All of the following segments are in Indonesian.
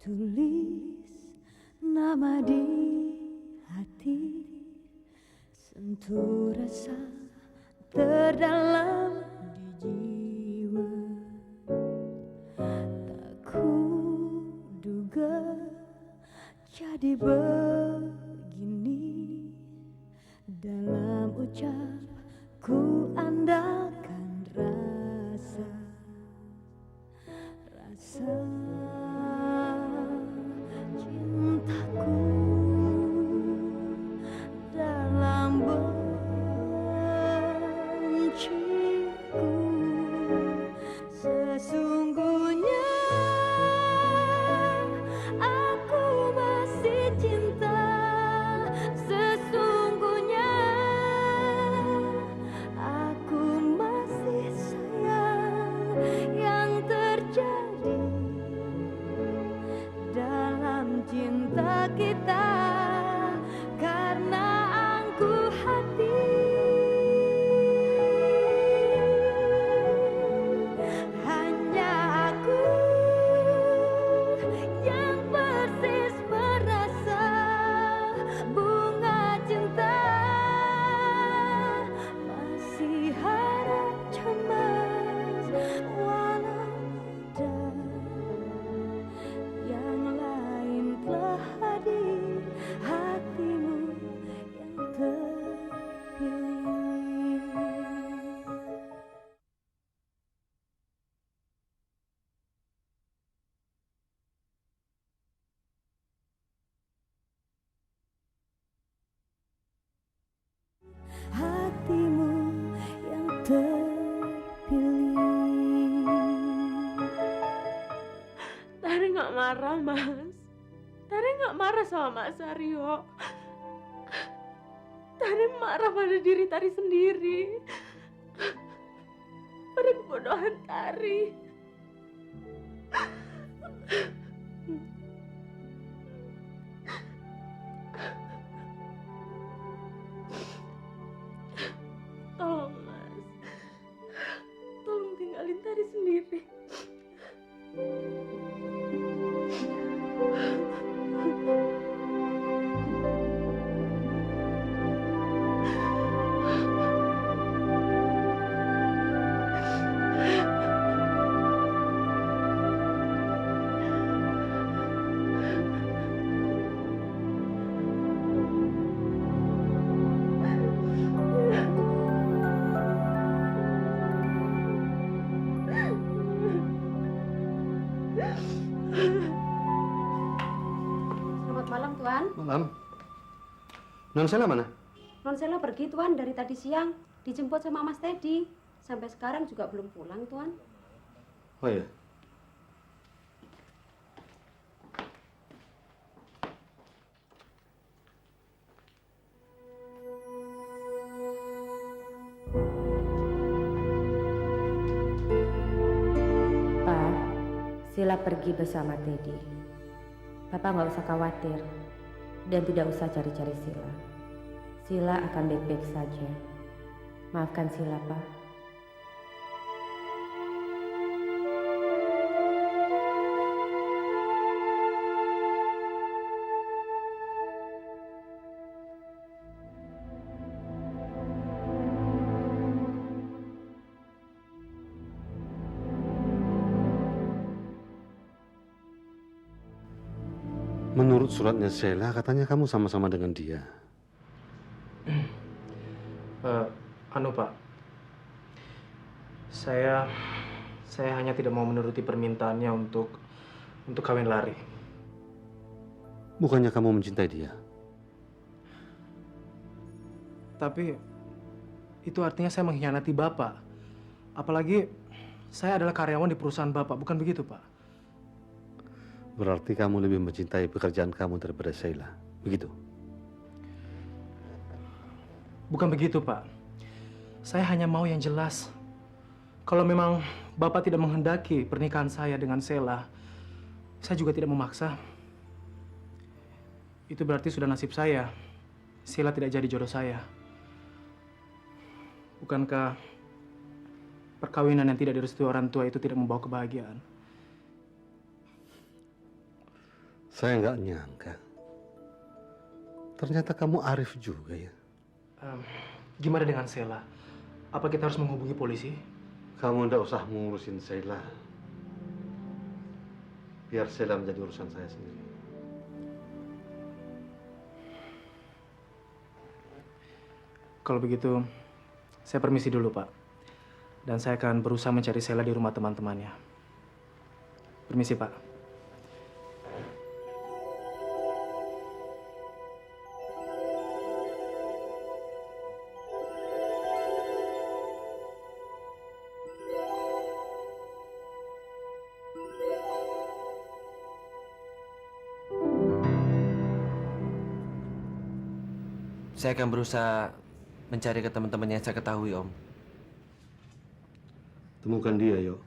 Tulis nama di hati, sentuh rasa terdalam di jiwa. Tak kuduga jadi begini, dalam ucap ku andalkan rasa cintaku dalam benciku. Sesungguhnya aku masih cinta, sesungguhnya aku masih sayang. Yang terjadi dalam cinta kita karena angkuh hati. Hanya aku yang persis merasa bunga cinta masih harap cemas, walau ada yang lain telah hadir, hatimu yang terpilih. Hatimu yang terpilih. Tari nggak marah, Mas. Tari nggak marah sama Mas Aryo. Tari marah pada diri Tari sendiri. Pada kebodohan Tari. Tolong, Mas. Tolong tinggalin Tari sendiri. Selamat malam, Tuan. Malam. Non Sela mana? Non Sela pergi, Tuan, dari tadi siang. Dijemput sama Mas Teddy. Sampai sekarang juga belum pulang, Tuan. Oh iya. Pak, Sila pergi bersama Teddy. Papa nggak usah khawatir dan tidak usah cari-cari Sila. Sila akan baik-baik saja. Maafkan Sila, Pak. Menurut suratnya Sela, katanya kamu sama-sama dengan dia. Pak, saya hanya tidak mau menuruti permintaannya untuk kawin lari. Bukannya kamu mencintai dia? Tapi itu artinya saya mengkhianati Bapak. Apalagi saya adalah karyawan di perusahaan Bapak, bukan begitu, Pak? Berarti kamu lebih mencintai pekerjaan kamu daripada Sheila, begitu? Bukan begitu, Pak. Saya hanya mau yang jelas. Kalau memang Bapak tidak menghendaki pernikahan saya dengan Sheila, saya juga tidak memaksa. Itu berarti sudah nasib saya. Sheila tidak jadi jodoh saya. Bukankah perkawinan yang tidak direstui orang tua itu tidak membawa kebahagiaan? Saya nggak nyangka. Ternyata kamu arif juga ya. Gimana dengan Sheila? Apa kita harus menghubungi polisi? Kamu ndak usah mengurusin Sheila. Biar Sheila menjadi urusan saya sendiri. Kalau begitu, saya permisi dulu, Pak. Dan saya akan berusaha mencari Sheila di rumah teman-temannya. Permisi, Pak. Saya akan berusaha mencari ke teman-teman yang saya ketahui, Om. Temukan dia, Yo.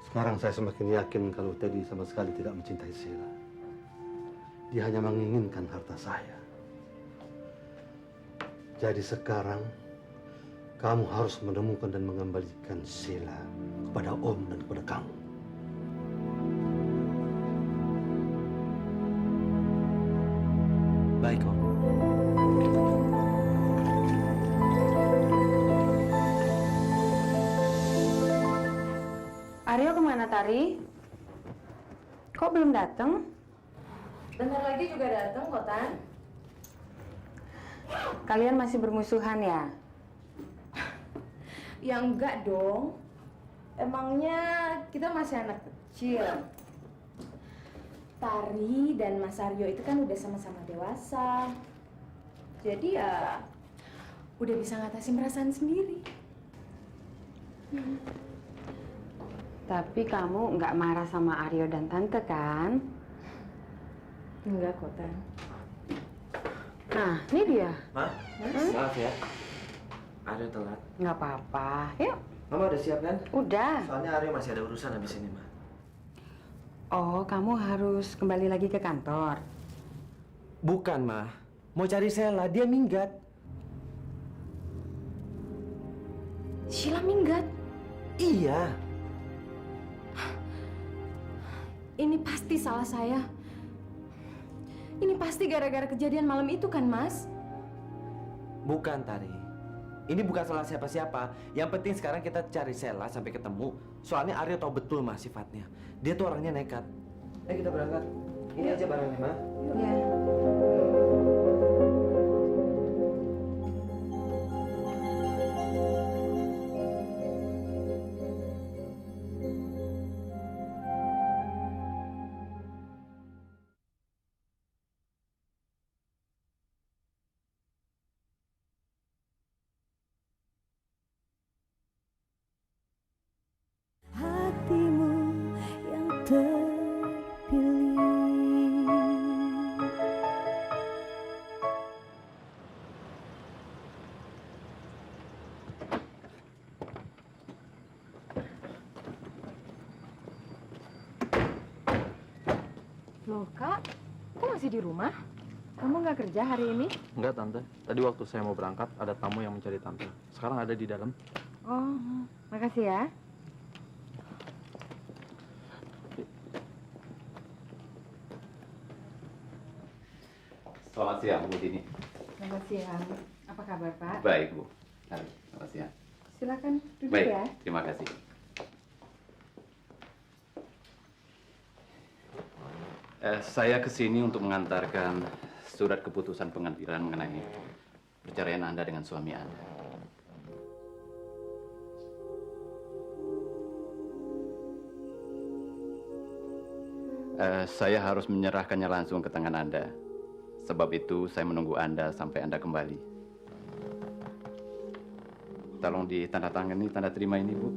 Sekarang saya semakin yakin kalau Teddy sama sekali tidak mencintai Sheila. Dia hanya menginginkan harta saya. Jadi sekarang kamu harus menemukan dan mengembalikan Sheila kepada Om dan kepada kamu. Baik, Om. Aryo kemana, Tari? Kok belum datang? Bentar lagi juga datang kok, Tan. Kalian masih bermusuhan ya? Ya enggak dong. Emangnya kita masih anak kecil. Tari dan Mas Aryo itu kan udah sama-sama dewasa. Jadi ya udah bisa ngatasin perasaan sendiri. Tapi kamu nggak marah sama Aryo dan Tante kan? Enggak kok, Tan. Nah, ini dia. Ma, maaf ya. Aryo telat. Nggak apa-apa. Yuk. Mama udah siap kan? Udah. Soalnya Aryo masih ada urusan habis ini, Ma. Oh, kamu harus kembali lagi ke kantor. Bukan, Ma. Mau cari Sheila, dia minggat. Sheila minggat. Iya. Ini pasti salah saya. Ini pasti gara-gara kejadian malam itu kan, Mas? Bukan, Tari. Ini bukan salah siapa-siapa. Yang penting sekarang kita cari Sheila sampai ketemu. Soalnya Aryo tahu betul, Ma, sifatnya. Dia tuh orangnya nekat. Ayo kita berangkat. Ini aja barangnya, Ma. Ya. Hatimu yang terpilih. Loh, Kak. Kok masih di rumah? Kamu nggak kerja hari ini? Enggak, Tante. Tadi waktu saya mau berangkat, ada tamu yang mencari Tante. Sekarang ada di dalam. Oh, makasih ya. Selamat siang, Bu Dini. Selamat siang. Apa kabar, Pak? Baik, Bu. Selamat siang. Silakan duduk Baik, ya. terima kasih. Saya kesini untuk mengantarkan surat keputusan pengadilan mengenai perceraian Anda dengan suami Anda. Saya harus menyerahkannya langsung ke tangan Anda. Sebab itu saya menunggu Anda sampai Anda kembali. Tolong ditandatangani tanda terima ini, Bu.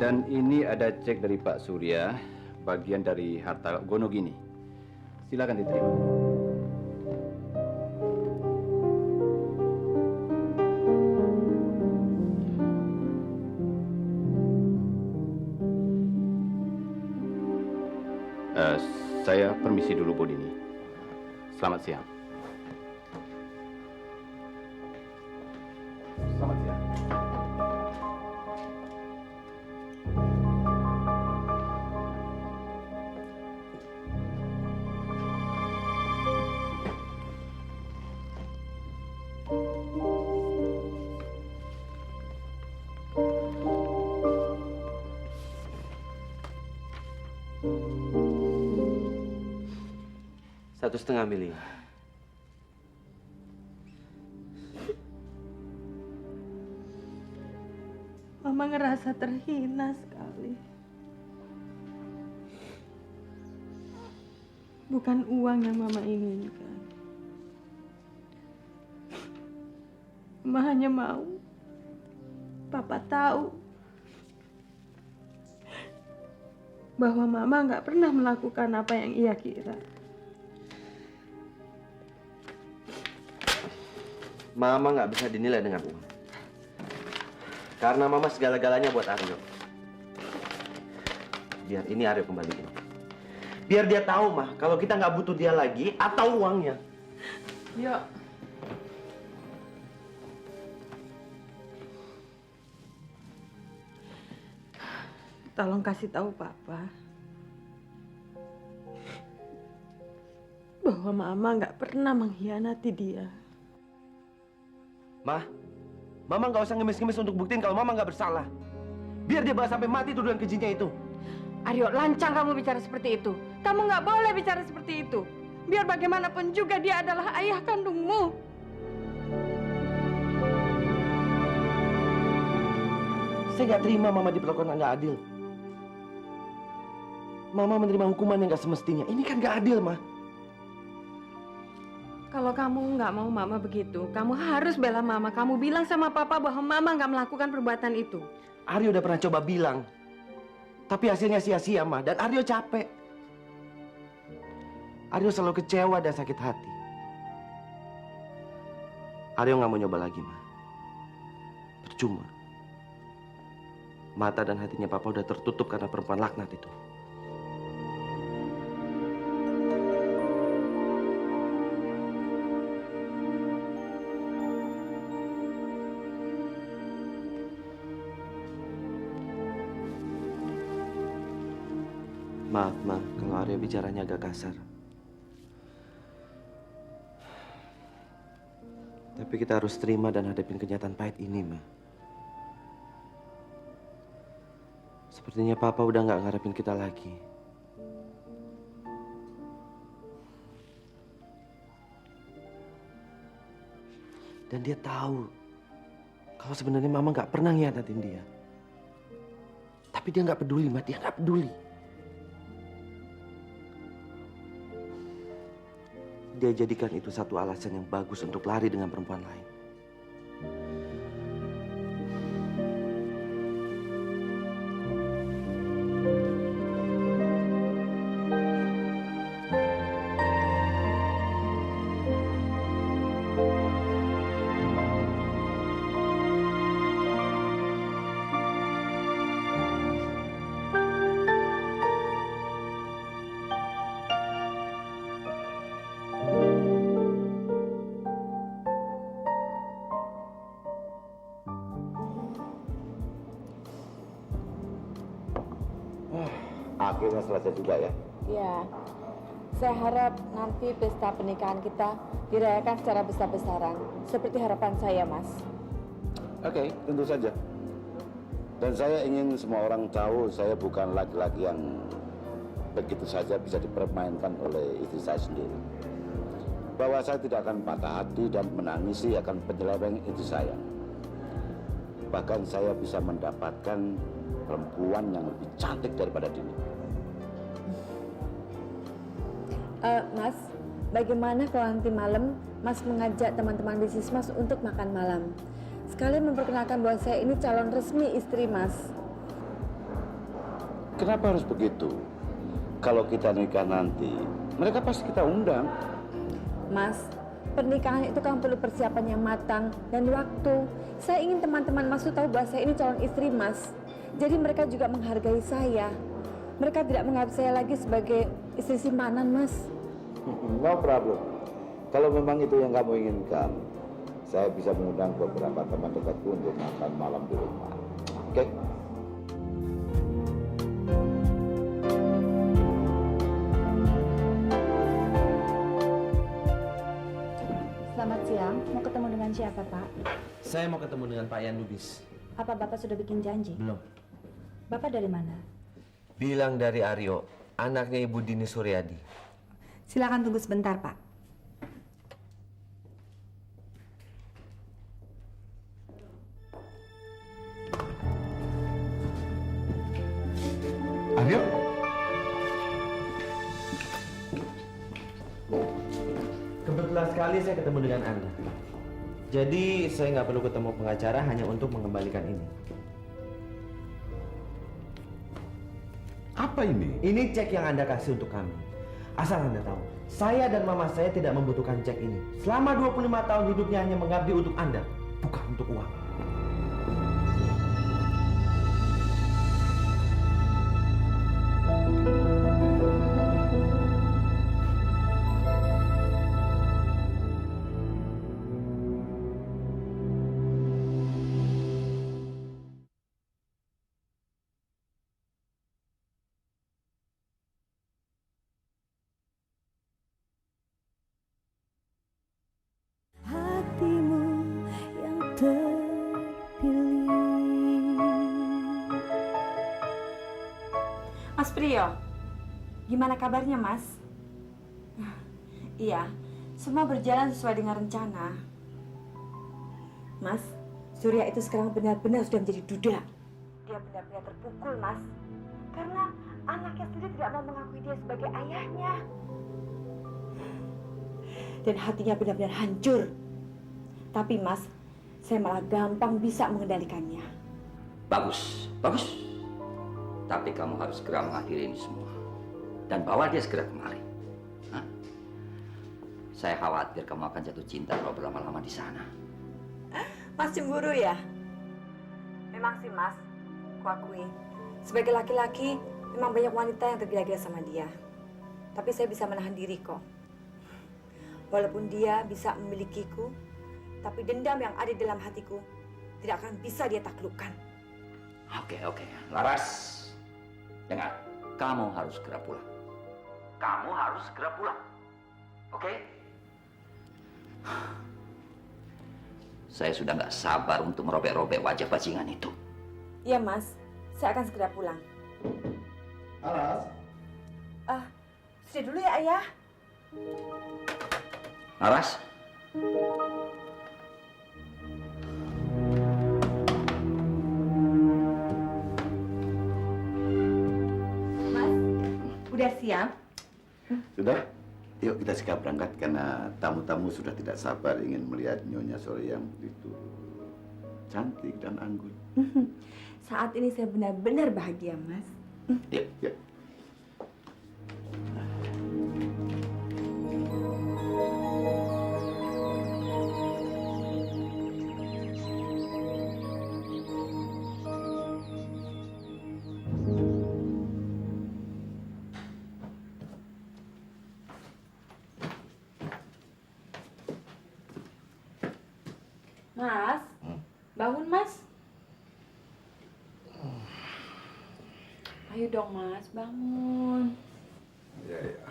Dan ini ada cek dari Pak Surya, bagian dari harta Gonogini. Silakan diterima. Saya permisi dulu, Bu Dini. Selamat siang. Selamat siang. Satu setengah miliar. Mama ngerasa terhina sekali. Bukan uang yang Mama inginkan. Mama hanya mau Papa tahu bahwa Mama nggak pernah melakukan apa yang ia kira. Mama nggak bisa dinilai dengan uang. Karena Mama segala-galanya buat Aryo. Biar ini Aryo kembaliin. Biar dia tahu, Mah, kalau kita nggak butuh dia lagi atau uangnya. Yuk. Tolong kasih tahu Papa bahwa Mama nggak pernah mengkhianati dia. Mah, Mama nggak usah ngemis-ngemis untuk buktiin kalau Mama nggak bersalah. Biar dia bahas sampai mati tuduhan kejinya itu. Aryo, lancang kamu bicara seperti itu. Kamu nggak boleh bicara seperti itu. Biar bagaimanapun juga dia adalah ayah kandungmu. Saya nggak terima Mama diperlakukan nggak adil. Mama menerima hukuman yang nggak semestinya. Ini kan nggak adil, Mah. Kalau kamu nggak mau Mama begitu, kamu harus bela Mama. Kamu bilang sama Papa bahwa Mama nggak melakukan perbuatan itu. Aryo udah pernah coba bilang. Tapi hasilnya sia-sia, Mah. Dan Aryo capek. Aryo selalu kecewa dan sakit hati. Aryo nggak mau nyoba lagi, Mah. Percuma. Mata dan hatinya Papa udah tertutup karena perempuan laknat itu. Maaf, Ma, kalau Aryo bicaranya agak kasar. Tapi kita harus terima dan hadapin kenyataan pahit ini, Ma. Sepertinya Papa udah nggak ngarepin kita lagi. Dan dia tahu kalau sebenarnya Mama nggak pernah ngianatin dia. Tapi dia nggak peduli, Ma. Dia nggak peduli. Dia jadikan itu satu alasan yang bagus untuk lari dengan perempuan lain. Akhirnya selesai juga ya. Ya, saya harap nanti pesta pernikahan kita dirayakan secara besar-besaran, seperti harapan saya, Mas. Oke, tentu saja. Dan saya ingin semua orang tahu saya bukan laki-laki yang begitu saja bisa dipermainkan oleh istri saya sendiri. Bahwa saya tidak akan patah hati dan menangisi akan penyeleweng istri saya. Bahkan saya bisa mendapatkan perempuan yang lebih cantik daripada Dini. Mas, bagaimana kalau nanti malam Mas mengajak teman-teman bisnis Mas untuk makan malam? Sekalian memperkenalkan bahwa saya ini calon resmi istri Mas. Kenapa harus begitu? Kalau kita nikah nanti, mereka pasti kita undang. Mas, pernikahan itu kan perlu persiapan yang matang dan waktu. Saya ingin teman-teman Mas tahu bahwa saya ini calon istri Mas. Jadi mereka juga menghargai saya. Mereka tidak menganggap saya lagi sebagai istri simpanan, Mas. No problem. Kalau memang itu yang kamu inginkan, saya bisa mengundang beberapa teman dekatku untuk makan malam di rumah. Oke? Selamat siang, mau ketemu dengan siapa, Pak? Saya mau ketemu dengan Pak Yan Lubis. Apa Bapak sudah bikin janji? Belum. Bapak dari mana? Bilang dari Aryo, anaknya Ibu Dini Suryadi. Silakan tunggu sebentar, Pak. Aryo? Kebetulan sekali saya ketemu dengan Anda. Jadi saya nggak perlu ketemu pengacara hanya untuk mengembalikan ini. Apa ini? Ini cek yang Anda kasih untuk kami. Asal Anda tahu, saya dan mama saya tidak membutuhkan cek ini. Selama 25 tahun hidupnya hanya mengabdi untuk Anda, bukan untuk uang. Hatimu yang terpilih. Mas Priyo, gimana kabarnya, Mas? Iya, semua berjalan sesuai dengan rencana. Mas, Surya itu sekarang benar-benar sudah menjadi duda. Dia benar-benar terpukul, Mas. Karena anaknya sendiri tidak mau mengakui dia sebagai ayahnya. Dan hatinya benar-benar hancur. Tapi, Mas, saya malah gampang bisa mengendalikannya. Bagus, bagus. Tapi kamu harus segera mengakhiri ini semua. Dan bawa dia segera kemari. Hah? Saya khawatir kamu akan jatuh cinta kalau berlama-lama di sana. Mas cemburu ya? Memang sih, Mas. Kuakui. Sebagai laki-laki, memang banyak wanita yang tergila-gila sama dia. Tapi saya bisa menahan diri kok. Walaupun dia bisa memilikiku, tapi dendam yang ada di dalam hatiku tidak akan bisa dia taklukkan. Oke. Laras, dengar. Kamu harus segera pulang. Kamu harus segera pulang. Oke? Saya sudah nggak sabar untuk merobek-robek wajah bajingan itu. Iya, Mas. Saya akan segera pulang. Laras? Sudah dulu ya, Ayah. Laras? Mas, udah siap? Sudah? Yuk kita segera berangkat karena tamu-tamu sudah tidak sabar ingin melihat Nyonya Surya yang begitu cantik dan anggun. Saat ini saya benar-benar bahagia, Mas. Yuk. Mas, bangun, Mas. Ayo dong, Mas, bangun. Ya.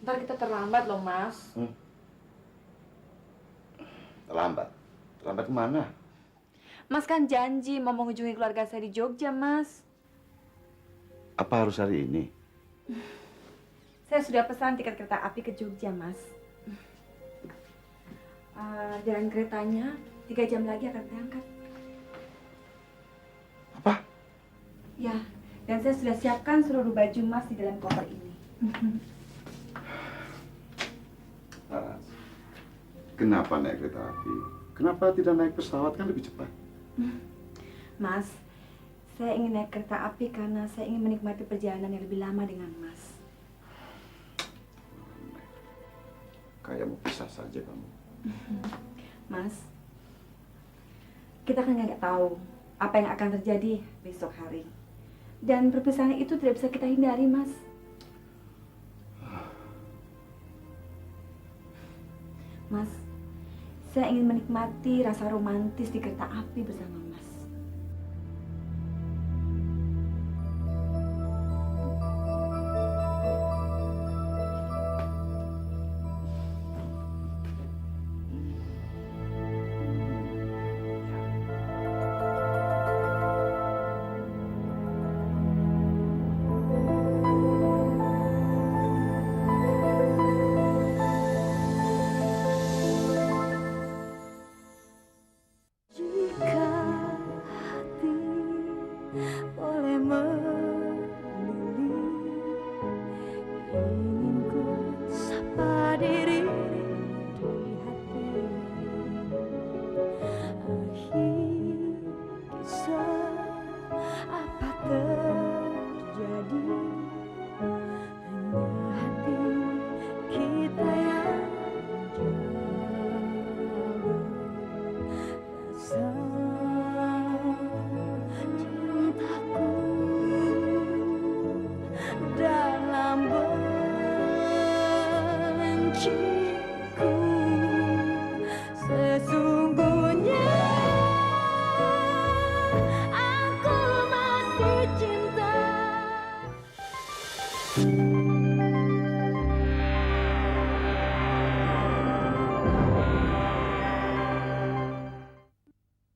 Ntar kita terlambat loh, Mas. Terlambat? Terlambat kemana? Mas kan janji mau mengunjungi keluarga saya di Jogja, Mas. Apa harus hari ini? Saya sudah pesan tiket kereta api ke Jogja, Mas. Jalan keretanya 3 jam lagi akan berangkat. Apa? Ya, dan saya sudah siapkan seluruh baju Mas di dalam koper ini. Laras, kenapa naik kereta api? Kenapa tidak naik pesawat, kan lebih cepat? Mas, saya ingin naik kereta api karena saya ingin menikmati perjalanan yang lebih lama dengan Mas. Kayak mau pisah saja kamu. Mas, kita kan nggak tahu apa yang akan terjadi besok hari. Dan perpisahan itu tidak bisa kita hindari, Mas. Mas, saya ingin menikmati rasa romantis di kereta api bersama Mas. Jika hati boleh memilih, ingin ku sapa diri di hati. Akhir kisah apa terjadi, hanya hati kita yang jauh. Rasa cintaku dalam benciku, sesungguhnya aku masih cinta.